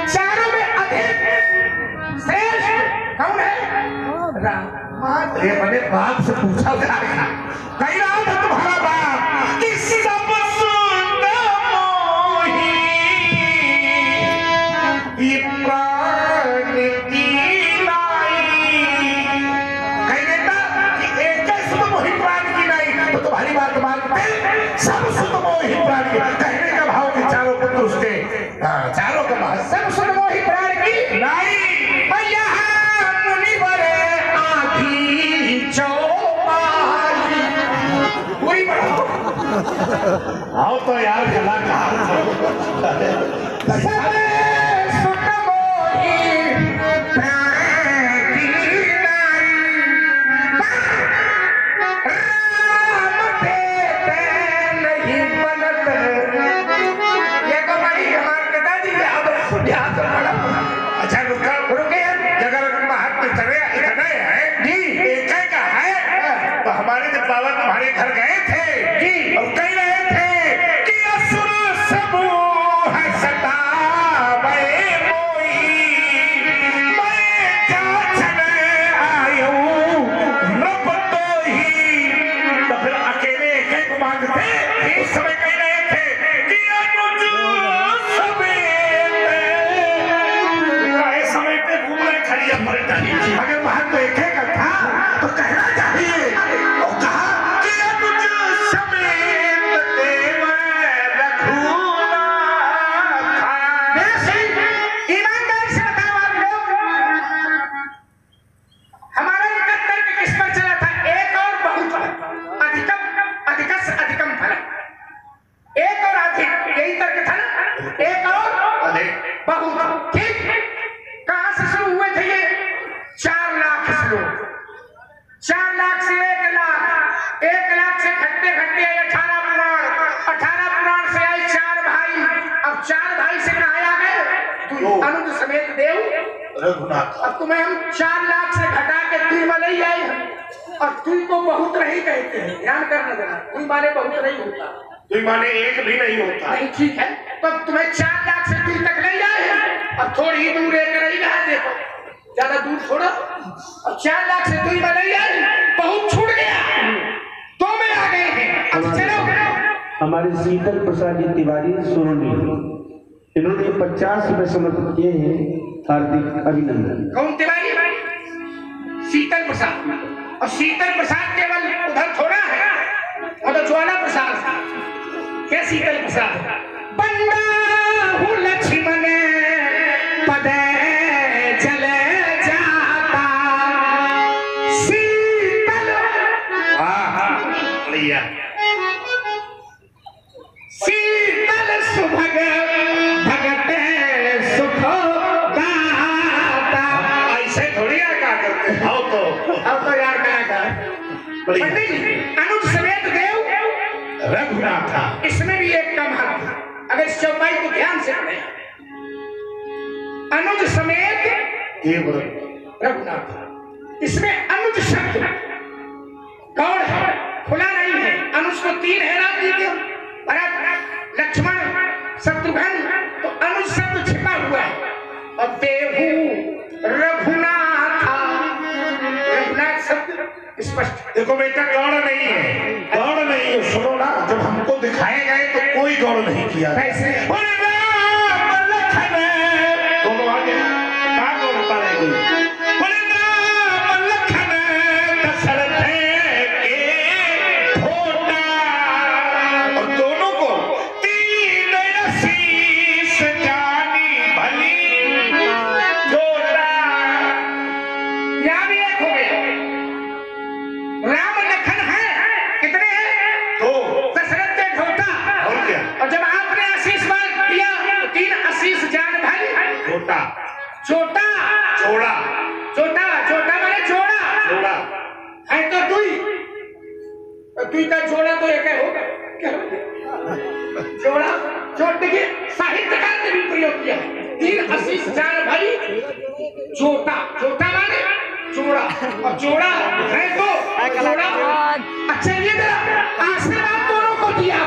चारों में अधिक श्रेष्ठ कौन है? राम। ये अपने बाप से पूछा जाएगा, कहीं रहा था तुम्हारा बाप कि सब सुंदर मोही ये प्राण की लाई, कहीं देता कि एक सुंदर मोही प्राण की लाई, तो तुम्हारी बात मानते सब सुंदर मोही प्राण की, कहने का भाव कि चारों पुत्र उसके, चारों का भाव सब सुंदर मोही प्राण की लाई। आओ तो यार कलाकार अच्छा रुके अगर महत्व इतना है जी, एक का है तो हमारे जब बाबा तुम्हारे घर गए थे जी और कह रहे थे कि असुर समूह सतावे मोई, मैं जाचन आयूं रब तो ही, तो फिर अकेले एक को मांगते उस समय कह रहे थे कि अनुज अगर वहां तो एक का था तो कहना चाहिए, और कहा कि अनुज समेत देव रघुनाथ। ईमानदारी से बताओ आप लोग, हमारा इनका तर्क किस पर चला था? एक और बहुत, अधिकम अधिकस अधिकम फलक, एक और अधिक, यही तर्क था ना, एक और अधिक बहुत। ठीक, कहां से शुरू हुए थे ये? 4 लाख श्लोक, 4 लाख से 1 लाख, 1 लाख से घटते घटते आए 18 पुराण, 18 पुराण से आए 4 भाई, अब 4 भाई से कहा आ गए अनुज समेत देव रघुनाथ। अब तुम्हें हम 4 लाख से घटा के तुई वाले ही आए हैं, और तुई को बहुत नहीं कहते हैं, ध्यान करना जरा, तुई माने बहुत नहीं होता, तुई माने एक भी नहीं होता। नहीं ठीक है, तो तुम्हें 4 लाख से तुई तक नहीं आए हैं, अब थोड़ी ही दूर एक रही रहा, देखो ज्यादा दूर छोड़ो, और 4 लाख से तुई नहीं आए, बहुत छूट गया, तो में आ गए हैं। अब चलो, हमारे शीतल प्रसाद जी तिवारी सोनी, इन्होंने 50 रुपए समर्पित किए हैं, हार्दिक अभिनंदन। कौन तिवारी? शीतल प्रसाद, और शीतल प्रसाद केवल उधर थोड़ा है, और तो ज्वाला प्रसाद, क्या शीतल प्रसाद? बंदा हूँ लक्ष्मण पदे चले जाता, शीतल शीतल सुभग भगत सुख दाता। ऐसे थोड़ी यार क्या करते हैं? आओ अब तो यार क्या पंडित जी, अनुज समेत देव रघुनाथ था। इसमें भी एक कम है, अगर इस चौपाई को ध्यान से पढ़ें, अनुज समेत देव रघुनाथ, इसमें अनुज शब्द गौड़ है, खुला नहीं है। अनुज को 3 है राम जी के, भरत लक्ष्मण शत्रुघ्न, तो अनुज शब्द छिपा हुआ है, और देहू रघुनाथ, रघुनाथ शब्द स्पष्ट। देखो बेटा गौड़ नहीं है, गौड़ नहीं है, सुनो ना, जब हमको दिखाए गए तो कोई गौड़ नहीं किया। कैसे? दोनों आगे कहाँ गौड़ पाएगी? और दोनों को 3 शीश जानी भली जोड़ा, यहाँ भी एक हो गया। राम लखन है, कितने हैं? 2। दशरथ ने ढोटा, और क्या? और जब आपने आशीष बात दिया तो 3 आशीष जान भाई, छोटा छोटा छोड़ा, छोटा छोटा माने जोड़ा, छोड़ा है तो दुई का जोड़ा तो एक है, होगा क्या जोड़ा? जोड़ देखिए, साहित्यकार ने भी प्रयोग किया है, 3 आशीष जान भाई, छोटा छोटा माने जोड़ा, और जोड़ा है तो जोड़ा। अच्छा ये जरा आशीर्वाद दोनों को दिया,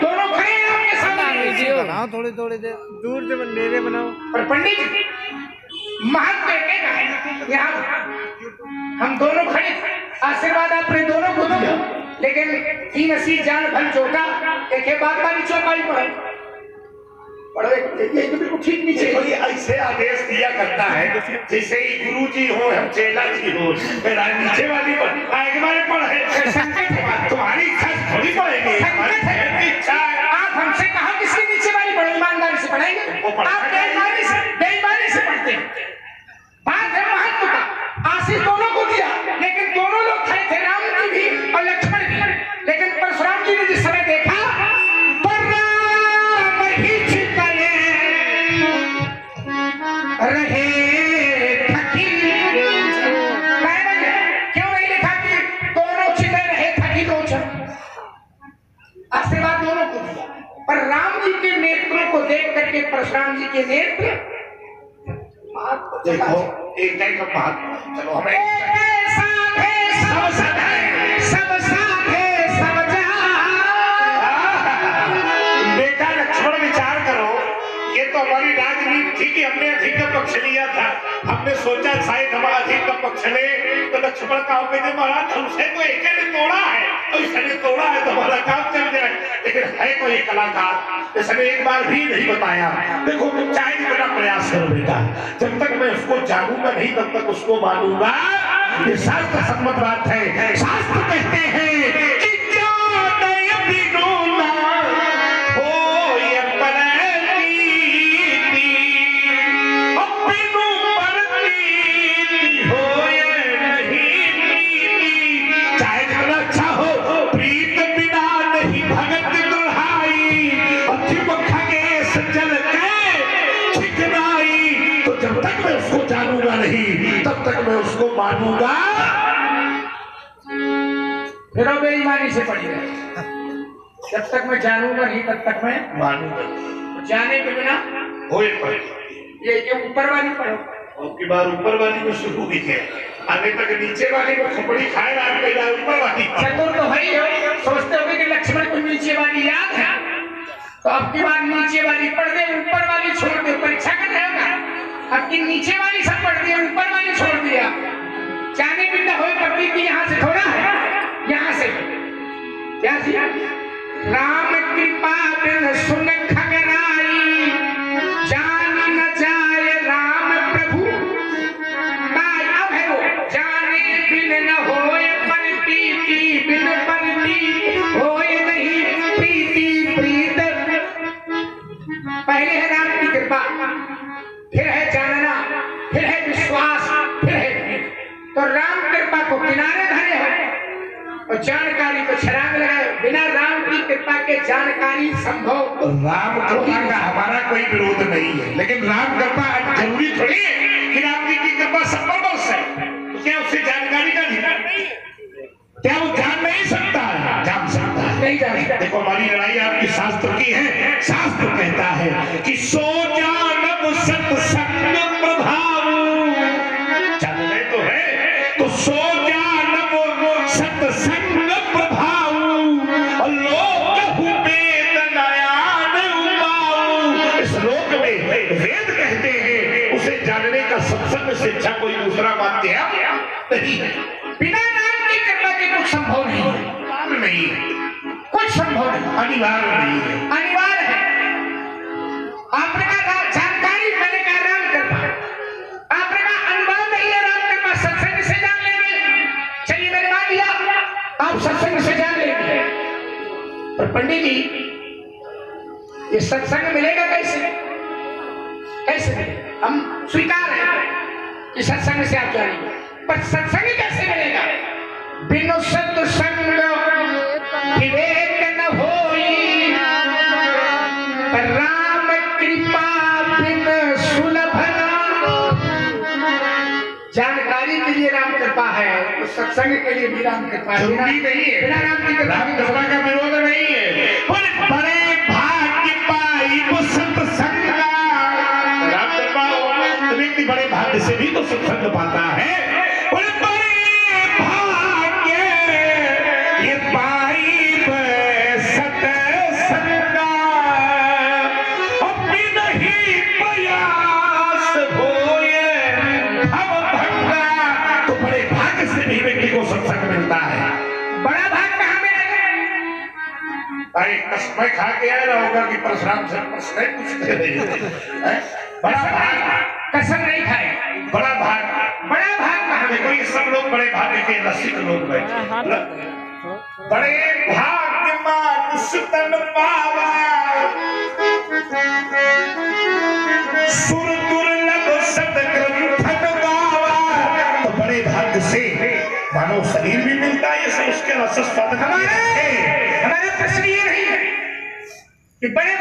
दोनों खड़े हैं आपके सामने, बनाओ थोड़ी थोड़ी देर दूर से डेरे बनाओ। पर पंडित जी महत्व एक है, यहाँ हम दोनों खड़े थे, आशीर्वाद आपने दोनों को दिया, लेकिन 380 जान भल चोटा एक है बात वाली चौपाई पढ़ो पढ़ो ये बिल्कुल ठीक नीचे। देखो ये ऐसे आदेश दिया करता है जैसे ही गुरु जी हो हम चेला जी हो, मेरा नीचे वाली आगे वाले पढ़े। संकट है, तुम्हारी इच्छा थोड़ी पढ़ेंगे, संकट है। इच्छा है। आप हमसे कहा किसके नीचे वाली पढ़ो, ईमानदारी से पढ़ाएंगे, आप बेईमानी से पढ़ते हैं। बात है महत्व का, आशीष दोनों को दिया, लेकिन दोनों लोग खड़े थे, राम जी भी और लक्ष्मण भी, लेकिन परशुराम जी ने जिस समय देखा पर राम ही छिपले रहे थकी। क्यों नहीं लिखा कि दोनों छिपे रहे थकी लोचन? आशीर्वाद दोनों को दिया, पर राम जी के नेत्रों को देख करके परशुराम जी के नेत्र देखो एक का महात्मा, चलो हमें सब साधे सब बेटा लक्ष्मण विचार करो, ये तो हमारी राजनीति थी कि हमने अधिक का पक्ष लिया था। हमने सोचा शायद हमारा अधिक का पक्ष ले तो लक्ष्मण का कहते महाराज हमसे तो एक ने तोड़ा है और इसने तोड़ा है तो हमारा काम चल जाए, लेकिन है तो ये कलाकार, इसने एक बार भी नहीं बताया। देखो तुम चाहे जितना प्रयास करो बेटा, जब तक मैं उसको जानूंगा नहीं तब तक उसको मानूंगा। ये शास्त्र सम्मत बात है। शास्त्र कहते हैं कि जानूंगा नहीं तब तक मैं उसको मानूंगा। फिर बेईमानी से पड़ी रहे, जब तक मैं जानूंगा नहीं तब तक मैं मानूंगा। तो जाने के बिना हो ये ऊपर वाली पढ़ो, और की बार ऊपर वाली में शुरू भी थे, आगे तक नीचे वाली में खपड़ी खाए रात में ऊपर वाली। चतुर तो है ही हो, सोचते हो कि लक्ष्मण को नीचे वाली याद है तो अब की बार नीचे वाली पढ़ दे, ऊपर वाली छोड़ दे। परीक्षा कर रहे होगा, अब की नीचे वाली सब पढ़ दिया, ऊपर वाली छोड़ दिया। जाने बिना हो पब्लिक की यहाँ से थोड़ा है, यहाँ से क्या किया? राम कृपा बिन सुन खगराई, जान न जाए राम प्रभु। अब है वो जाने बिन न होए प्रीति, बिन प्रीति होए नहीं प्रीति प्रीत। पहले है राम की कृपा, फिर है जानना, फिर है विश्वास, फिर है प्रीत। तो राम कृपा को किनारे धरे हो और जानकारी को छलांग लगाए। बिना राम की कृपा के जानकारी संभव। राम कृपा का हमारा कोई विरोध नहीं है, लेकिन राम कृपा जरूरी थोड़ी है कि राम जी की कृपा सब पर बरस है। तो क्या उससे जानकारी का अधिकार नहीं है? क्या वो जान नहीं सकता है? जान सकता है, नहीं जान सकता। देखो हमारी लड़ाई आपकी शास्त्र की है। शास्त्र कहता है कि सो जानब सत्संग प्रभाव, जानने तो है तो सो जानब सत्संग प्रभाव, और लोक वेद नयान उपाऊ। इस लोक में वेद कहते हैं, उसे जानने का सत्संग से अच्छा कोई दूसरा माध्यम नहीं है। बिना राम की कृपा के कुछ संभव नहीं है, नहीं कुछ संभव नहीं, अनिवार्य नहीं है, अनिवार्य है। आपने कहा जानकारी, मैंने कहा राम कृपा। आपने कहा अनुभव नहीं है राम कृपा, सत्संग से जान लेंगे। चलिए मैंने मान लिया, आप सत्संग से जान लेंगे। पर पंडित जी ये सत्संग मिलेगा कैसे? कैसे मिलेगा? हम स्वीकार है कि सत्संग से आप जानेंगे, पर सत्संग कैसे मिलेगा? बिनु सत्संग विवेक न होई, पर राम कृपा बिन सुलभ न। जानकारी के लिए राम कृपा है तो सत्संग के लिए भी राम कृपा है। जरूरी नहीं है, बिना राम की कृपा का विरोध नहीं है। बड़े भाग्य पाई वो सत्संग, राम कृपा व्यक्ति बड़े भाग्य से भी तो सत्संग पाता है। बड़े भाग्य ये पाई सत्संग, भाई कसम खा के आया होगा कि परशुराम से प्रश्न पूछते हैं। बड़ा भाग कसम नहीं खाए, बड़ा भाग कहा देखो, ये सब लोग बड़े भाग्य के रसिक लोग बैठे। बड़े भाग्य मानुष तन पावा, सुर दुर्लभ सदग्रंथ गावा। तो बड़े भाग्य से मानव शरीर भी मिलता है, ये सब उसके रस स्वाद। हमारा प्रश्न ये नहीं है कि बड़े